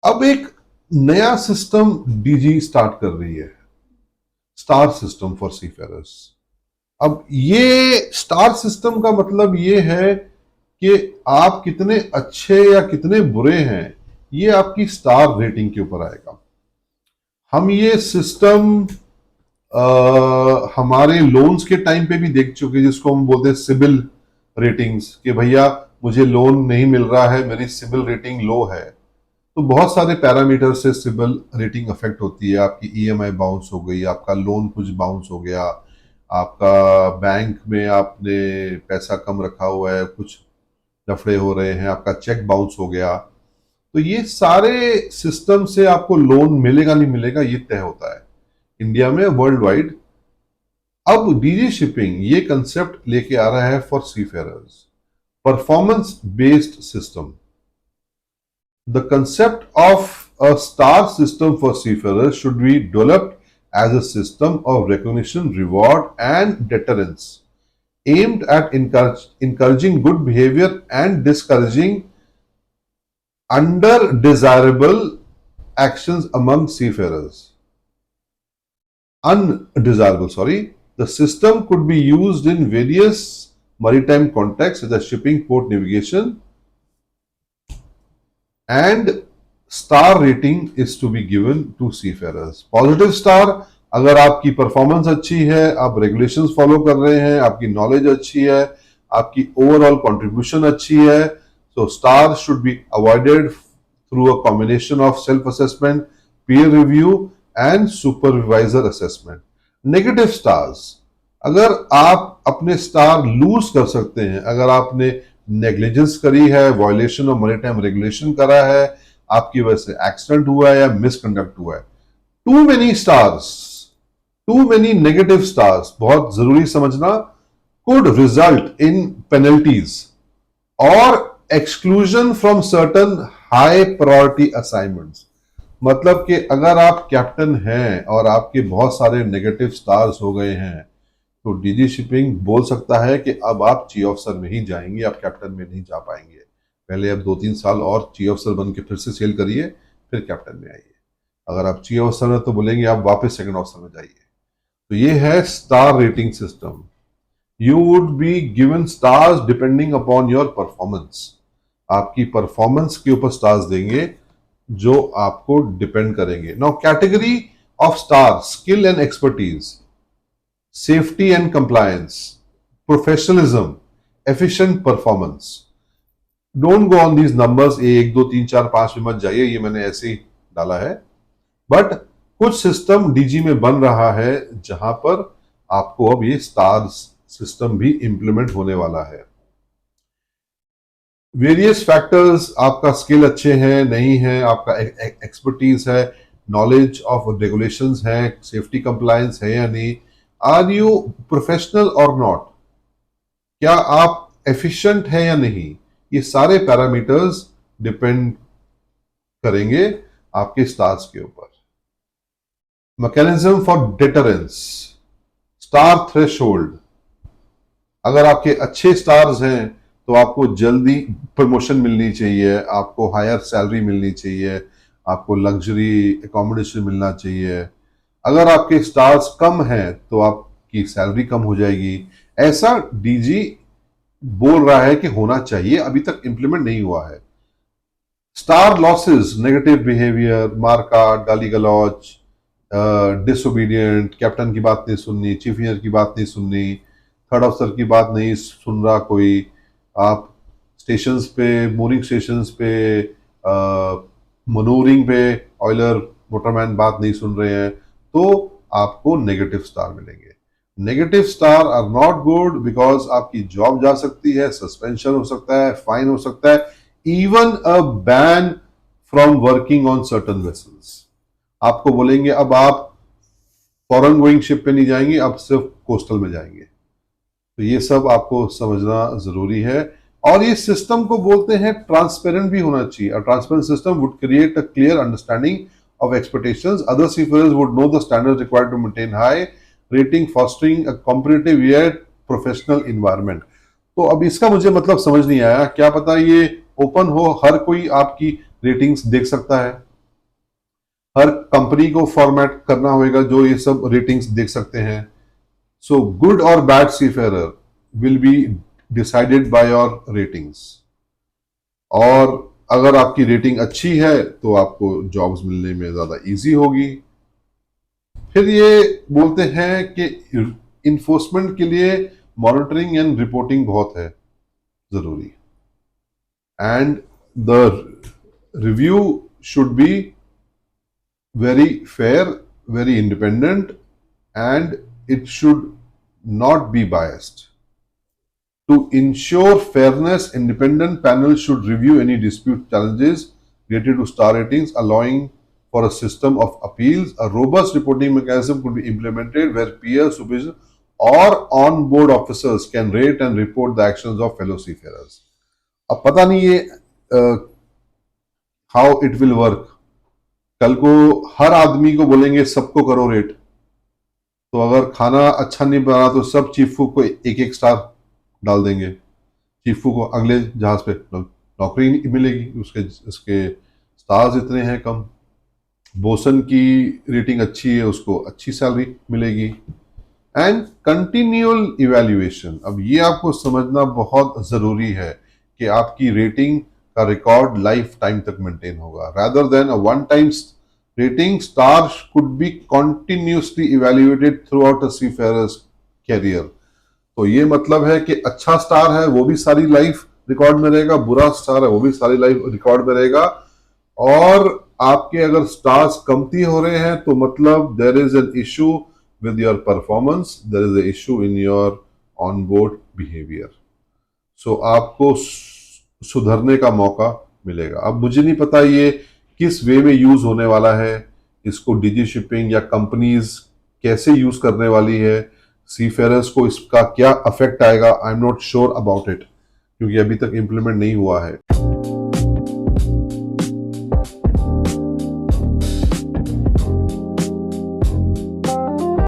अब एक नया सिस्टम डीजी स्टार्ट कर रही है, स्टार सिस्टम फॉर सीफेरर्स। अब ये स्टार सिस्टम का मतलब ये है कि आप कितने अच्छे या कितने बुरे हैं, ये आपकी स्टार रेटिंग के ऊपर आएगा। हम ये सिस्टम हमारे लोन्स के टाइम पे भी देख चुके, जिसको हम बोलते हैं सिबिल रेटिंग्स, कि भैया मुझे लोन नहीं मिल रहा है, मेरी सिबिल रेटिंग लो है। तो बहुत सारे पैरामीटर से सिबिल रेटिंग अफेक्ट होती है। आपकी ईएमआई बाउंस हो गई, आपका लोन कुछ बाउंस हो गया, आपका बैंक में आपने पैसा कम रखा हुआ है, कुछ लफड़े हो रहे हैं, आपका चेक बाउंस हो गया। तो ये सारे सिस्टम से आपको लोन मिलेगा नहीं मिलेगा ये तय होता है इंडिया में, वर्ल्ड वाइड। अब डीजी शिपिंग ये कंसेप्ट लेके आ रहा है for seafarers, performance based system. The concept of a star system for seafarers should be developed as a system of recognition, reward, and deterrence aimed at encouraging good behavior and discouraging undesirable actions among seafarers. Undesirable, sorry. The system could be used in various maritime contexts such as shipping, port navigation, and star rating is to be given to seafarers. Positive star, अगर आपकी performance अच्छी है, आप regulations follow कर रहे हैं, आपकी knowledge अच्छी है, आपकी ओवरऑल कंट्रीब्यूशन अच्छी है, तो star should be avoided through a combination of self assessment, peer review and supervisor assessment. Negative stars, अगर आप अपने स्टार लूज कर सकते हैं, अगर आपने नेग्लिजेंस करी है, वायलेशन ऑफ मैरीटाइम रेगुलेशन करा है, आपकी वजह से एक्सीडेंट हुआ है या मिसकंडक्ट हुआ है, too many stars, too many negative stars, बहुत जरूरी समझना, कुड रिजल्ट इन पेनल्टीज और exclusion from certain high priority assignments. मतलब कि अगर आप कैप्टन हैं और आपके बहुत सारे नेगेटिव स्टार्स हो गए हैं, तो डीजी शिपिंग बोल सकता है कि अब आप चीफ ऑफिसर में ही जाएंगे, आप कैप्टन में नहीं जा पाएंगे। पहले अब 2-3 साल और चीफ ऑफिसर बन के फिर से सेल करिए, फिर कैप्टन में आइए। अगर आप चीफ ऑफिसर हैं तो बोलेंगे आप वापस सेकंड ऑफिसर में जाइए। तो ये है star rating system. You would be given stars depending upon your performance. आपकी परफॉर्मेंस के ऊपर स्टार्स देंगे जो आपको डिपेंड करेंगे। Now category of star: skill and expertise, safety and compliance, professionalism, efficient performance. Don't go on these numbers, 1 2 3 4 5 में मत जाइए, ये मैंने ऐसे ही डाला है। बट कुछ सिस्टम डीजी में बन रहा है जहां पर आपको अब ये स्टार सिस्टम भी इंप्लीमेंट होने वाला है। वेरियस फैक्टर्स, आपका स्किल अच्छे हैं नहीं है, आपका एक्सपर्टीज है, नॉलेज ऑफ रेगुलेशंस है, सेफ्टी कंप्लायंस है या नहीं, आर यू प्रोफेशनल और नॉट, क्या आप एफिशिएंट है या नहीं, ये सारे पैरामीटर्स डिपेंड करेंगे आपके स्टार्स के ऊपर। Mechanism for deterrence: star threshold. अगर आपके अच्छे स्टार्स हैं तो आपको जल्दी प्रमोशन मिलनी चाहिए, आपको हायर सैलरी मिलनी चाहिए, आपको लग्जरी एकोमोडेशन मिलना चाहिए। अगर आपके स्टार्स कम हैं तो आपकी सैलरी कम हो जाएगी। ऐसा डीजी बोल रहा है कि होना चाहिए, अभी तक इंप्लीमेंट नहीं हुआ है। स्टार लॉसेस: नेगेटिव बिहेवियर, मारकाट, गाली गलौज, डिसोबीडियंट, कैप्टन की बात नहीं सुननी, चीफ इंजीनियर की बात नहीं सुननी, थर्ड ऑफिसर की बात नहीं सुन रहा कोई, आप स्टेशंस पे, मूरिंग स्टेशंस पे, मनूरिंग पे ऑयलर मोटरमैन बात नहीं सुन रहे हैं, तो आपको नेगेटिव स्टार मिलेंगे। Negative star are not good because आपकी जॉब जा सकती है, सस्पेंशन हो सकता है, फाइन हो सकता है, even a ban from working on certain vessels. आपको बोलेंगे अब आप फॉरेन गोइंग शिप पे नहीं जाएंगे, अब सिर्फ कोस्टल में जाएंगे। तो ये सब आपको समझना जरूरी है। और ये सिस्टम को बोलते हैं ट्रांसपेरेंट भी होना चाहिए। A transparent system would create a clear understanding of expectations, other seafarers would know the standards required to maintain high rating, fostering a competitive yet professional environment. तो अब इसका मुझे मतलब समझ नहीं आया, क्या पता ये ओपन हो, हर कोई आपकी रेटिंग्स देख सकता है। हर कंपनी को फॉर्मेट करना होगा जो ये सब रेटिंग्स देख सकते हैं. सो गुड और bad seafarer will be decided by your ratings. और अगर आपकी रेटिंग अच्छी है तो आपको जॉब्स मिलने में ज्यादा इजी होगी. फिर ये बोलते हैं कि इन्फोर्समेंट के लिए मॉनिटरिंग एंड रिपोर्टिंग बहुत है जरूरी. And the review should be very fair, very independent, and it should not be biased. To ensure fairness, independent panel should review any dispute challenges related to star ratings, allowing for a system of appeals. A robust reporting mechanism could be implemented where peer supervision or on-board officers can rate and report the actions of fellow seafarers. अब पता नहीं ये how it will work. कल को हर आदमी को बोलेंगे सबको करो रेट, तो अगर खाना अच्छा नहीं बना तो सब चीफ कुक को एक एक स्टार डाल देंगे. चीफ कुक को अगले जहाज पे नौकरी नहीं मिलेगी, उसके स्टार्स इतने हैं कम. बोसन की रेटिंग अच्छी है, उसको अच्छी सैलरी मिलेगी. एंड कंटिन्यूअल इवैल्यूएशन, अब ये आपको समझना बहुत जरूरी है कि आपकी रेटिंग का रिकॉर्ड लाइफ टाइम तक मेंटेन होगा. Rather than a one time rating, star could be continuously evaluated throughout a seafarers career. तो ये मतलब है कि अच्छा स्टार है वो भी सारी लाइफ रिकॉर्ड में रहेगा, बुरा स्टार है वो भी सारी लाइफ रिकॉर्ड में रहेगा. और आपके अगर स्टार्स कमती हो रहे हैं तो मतलब there is an issue with your performance, there is a issue in your onboard behavior. So आपको सुधरने का मौका मिलेगा. अब मुझे नहीं पता ये किस वे में यूज होने वाला है, इसको डिजी शिपिंग या कंपनीज कैसे यूज करने वाली है, सीफेयरर्स को इसका क्या अफेक्ट आएगा. I am not sure about it क्योंकि अभी तक इम्प्लीमेंट नहीं हुआ है.